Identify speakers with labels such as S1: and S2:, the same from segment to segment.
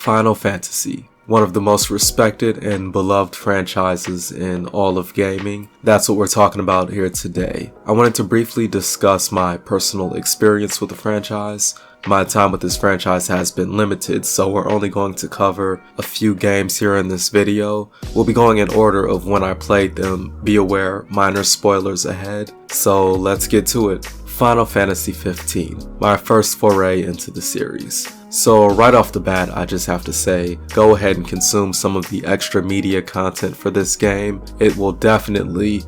S1: Final Fantasy, one of the most respected and beloved franchises in all of gaming. That's what we're talking about here today. I wanted to briefly discuss my personal experience with the franchise. My time with this franchise has been limited, so we're only going to cover a few games here in this video. We'll be going in order of when I played them. Be aware, minor spoilers ahead. So let's get to it. Final Fantasy 15, my first foray into the series. So right off the bat, I just have to say, go ahead and consume some of the extra media content for this game. It will definitely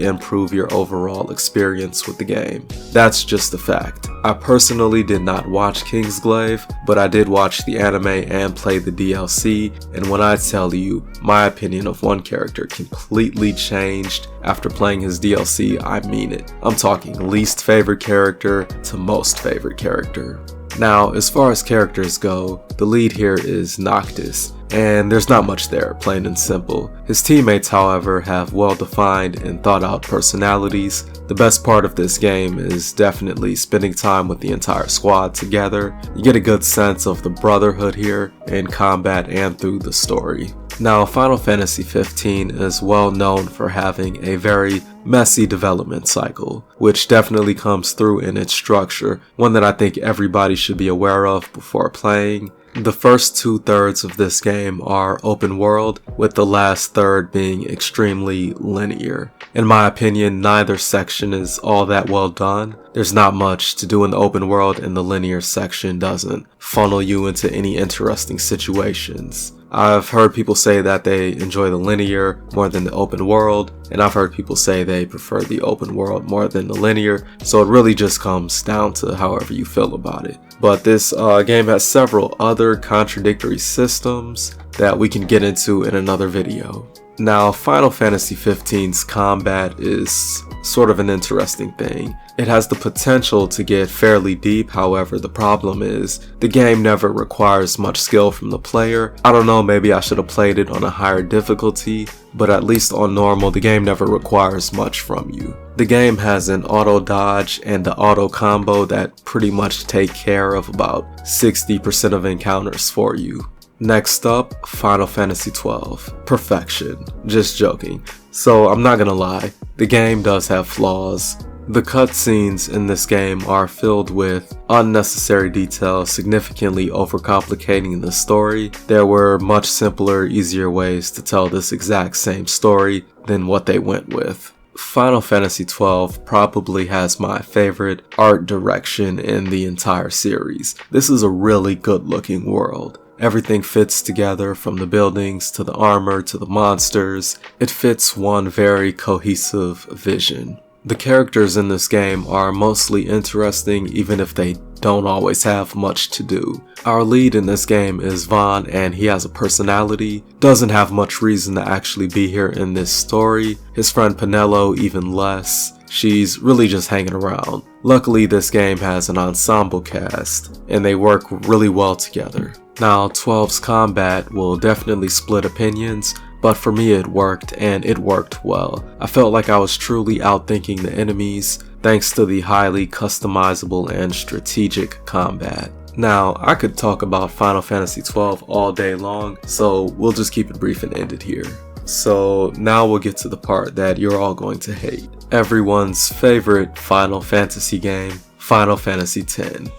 S1: improve your overall experience with the game. That's just a fact. I personally did not watch Kingsglaive, but I did watch the anime and play the DLC, and when I tell you, my opinion of one character completely changed after playing his DLC, I mean it. I'm talking least favorite character to most favorite character. Now, as far as characters go, the lead here is Noctis, and there's not much there, plain and simple. His teammates, however, have well-defined and thought-out personalities. The best part of this game is definitely spending time with the entire squad together. You get a good sense of the brotherhood here in combat and through the story. Now, Final Fantasy 15 is well known for having a very messy development cycle, which definitely comes through in its structure, one that I think everybody should be aware of before playing. The first 2/3 of this game are open world, with the last third being extremely linear. In my opinion, neither section is all that well done. There's not much to do in the open world, and the linear section doesn't funnel you into any interesting situations. I've heard people say that they enjoy the linear more than the open world, and I've heard people say they prefer the open world more than the linear, so it really just comes down to however you feel about it. But this game has several other contradictory systems that we can get into in another video. Now, Final Fantasy 15's combat is sort of an interesting thing. It has the potential to get fairly deep, however the problem is, the game never requires much skill from the player. I don't know, maybe I should have played it on a higher difficulty, but at least on normal, the game never requires much from you. The game has an auto dodge and the auto combo that pretty much take care of about 60% of encounters for you. Next up, Final Fantasy 12. Perfection. Just joking. So I'm not gonna lie, the game does have flaws. The cutscenes in this game are filled with unnecessary detail, significantly overcomplicating the story. There were much simpler, easier ways to tell this exact same story than what they went with. Final Fantasy 12 probably has my favorite art direction in the entire series. This is a really good looking world. Everything fits together, from the buildings to the armor to the monsters. It fits one very cohesive vision. The characters in this game are mostly interesting, even if they don't always have much to do. Our lead in this game is Vaan, and he has a personality. Doesn't have much reason to actually be here in this story. His friend Penelo even less. She's really just hanging around. Luckily, this game has an ensemble cast, and they work really well together. Now, 12's combat will definitely split opinions, but for me it worked, and it worked well. I felt like I was truly outthinking the enemies, thanks to the highly customizable and strategic combat. Now, I could talk about Final Fantasy 12 all day long, so we'll just keep it brief and end it here. So now we'll get to the part that you're all going to hate. Everyone's favorite Final Fantasy game, Final Fantasy X.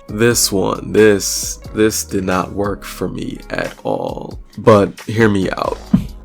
S1: This did not work for me at all. But hear me out.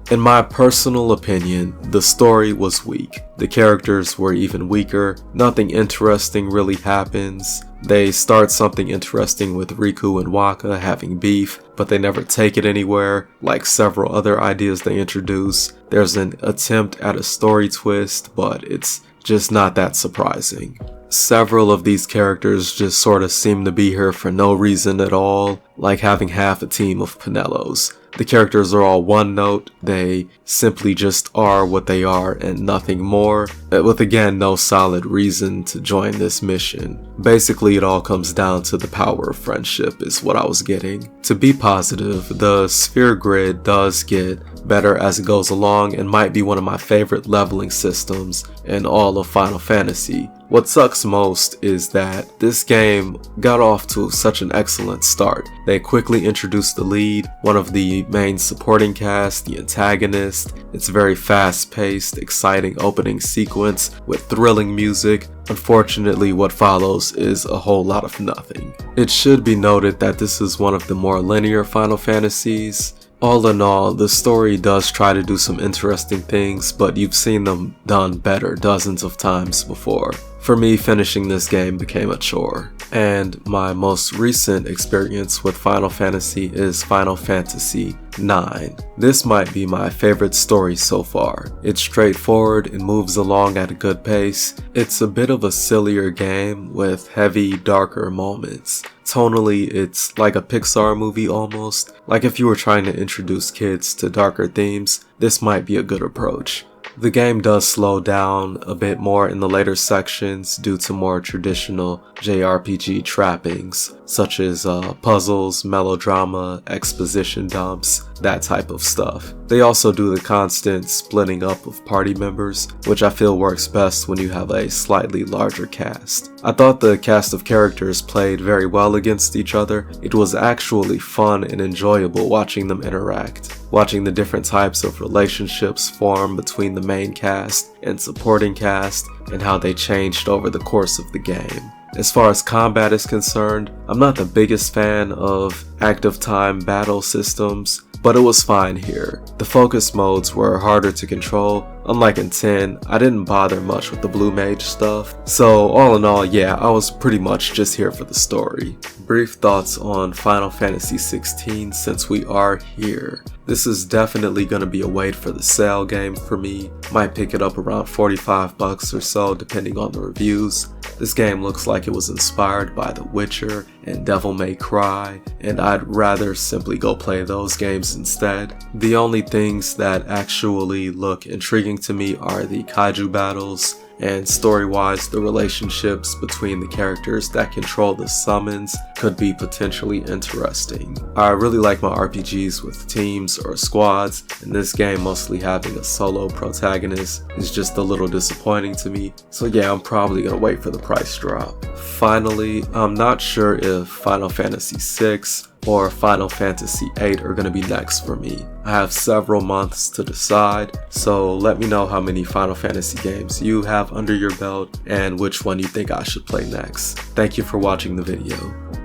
S1: In my personal opinion, the story was weak. The characters were even weaker. Nothing interesting really happens. They start something interesting with Riku and Wakka having beef, but they never take it anywhere, like several other ideas they introduce. There's an attempt at a story twist, but it's just not that surprising. Several of these characters just sort of seem to be here for no reason at all, like having half a team of Penelos. The characters are all one note, they simply just are what they are and nothing more, with again no solid reason to join this mission. Basically it all comes down to the power of friendship is what I was getting. To be positive, the sphere grid does get better as it goes along and might be one of my favorite leveling systems in all of Final Fantasy. What sucks most is that this game got off to such an excellent start. They quickly introduced the lead, one of the main supporting cast, the antagonist. It's a very fast-paced, exciting opening sequence with thrilling music. Unfortunately, what follows is a whole lot of nothing. It should be noted that this is one of the more linear Final Fantasies. All in all, the story does try to do some interesting things, but you've seen them done better dozens of times before. For me, finishing this game became a chore. And my most recent experience with Final Fantasy is Final Fantasy IX. This might be my favorite story so far. It's straightforward and moves along at a good pace. It's a bit of a sillier game with heavy, darker moments. Tonally, it's like a Pixar movie almost. Like if you were trying to introduce kids to darker themes, this might be a good approach. The game does slow down a bit more in the later sections due to more traditional JRPG trappings, such as puzzles, melodrama, exposition dumps, that type of stuff. They also do the constant splitting up of party members, which I feel works best when you have a slightly larger cast. I thought the cast of characters played very well against each other. It was actually fun and enjoyable watching them interact. Watching the different types of relationships form between the main cast and supporting cast and how they changed over the course of the game. As far as combat is concerned, I'm not the biggest fan of active time battle systems, but it was fine here. The focus modes were harder to control. Unlike in 10, I didn't bother much with the blue mage stuff. So all in all, yeah, I was pretty much just here for the story. Brief thoughts on Final Fantasy 16 since we are here. This is definitely going to be a wait for the sale game for me. Might pick it up around $45 or so depending on the reviews. This game looks like it was inspired by The Witcher and Devil May Cry, and I'd rather simply go play those games instead. The only things that actually look intriguing to me are the kaiju battles, and story-wise, the relationships between the characters that control the summons could be potentially interesting. I really like my RPGs with teams or squads, and this game mostly having a solo protagonist is just a little disappointing to me, so yeah, I'm probably gonna wait for the price drop. Finally, I'm not sure if Final Fantasy VI or Final Fantasy VIII are going to be next for me. I have several months to decide, so let me know how many Final Fantasy games you have under your belt and which one you think I should play next. Thank you for watching the video.